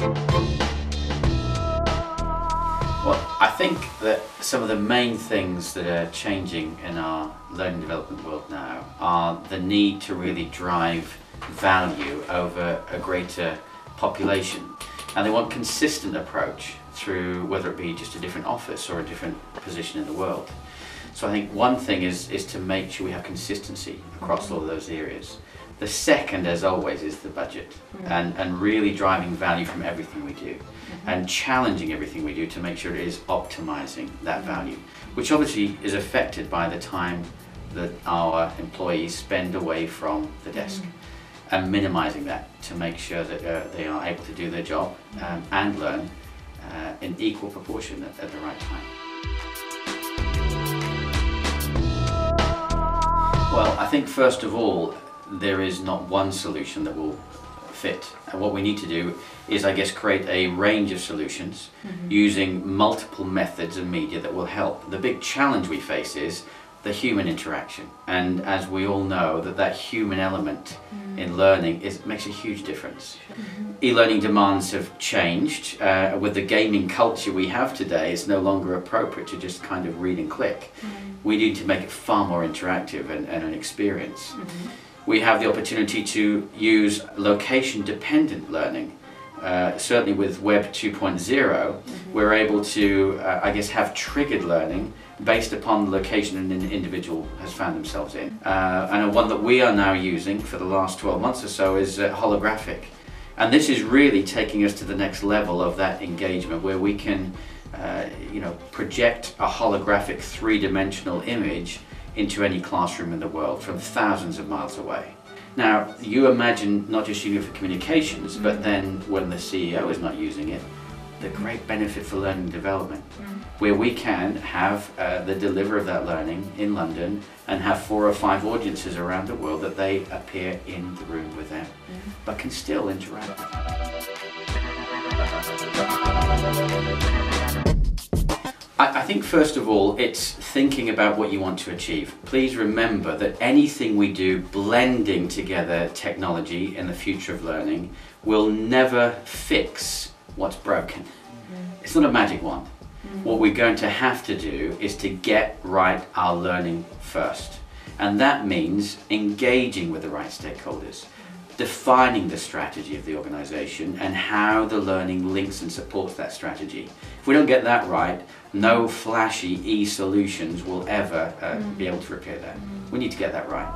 Well, I think that some of the main things that are changing in our learning development world now are the need to really drive value over a greater population. And they want consistent approach through whether it be just a different office or a different position in the world. So I think one thing is to make sure we have consistency across all of those areas. The second, as always, is the budget, and really driving value from everything we do, and challenging everything we do to make sure it is optimizing that value, which obviously is affected by the time that our employees spend away from the desk, and minimizing that to make sure that they are able to do their job and learn in equal proportion at the right time. Well, I think first of all, there is not one solution that will fit. And what we need to do is, I guess, create a range of solutions using multiple methods and media that will help. The big challenge we face is the human interaction. And as we all know, that human element in learning makes a huge difference. E-learning demands have changed. With the gaming culture we have today, it's no longer appropriate to just kind of read and click. We need to make it far more interactive and an experience. We have the opportunity to use location-dependent learning. Certainly with Web 2.0, we're able to, I guess, have triggered learning based upon the location an individual has found themselves in. And one that we are now using for the last 12 months or so is holographic. And this is really taking us to the next level of that engagement, where we can project a holographic three-dimensional image into any classroom in the world from thousands of miles away. Now, you imagine not just using it for communications, but then when the CEO is not using it, the great benefit for learning and development, where we can have the deliverer of that learning in London and have 4 or 5 audiences around the world that they appear in the room with them, but can still interact with them. I think first of all, it's thinking about what you want to achieve. Please remember that anything we do blending together technology in the future of learning will never fix what's broken. It's not a magic wand. What we're going to have to do is to get right our learning first. And that means engaging with the right stakeholders, defining the strategy of the organization and how the learning links and supports that strategy. If we don't get that right, no flashy e-solutions will ever be able to repair that. We need to get that right.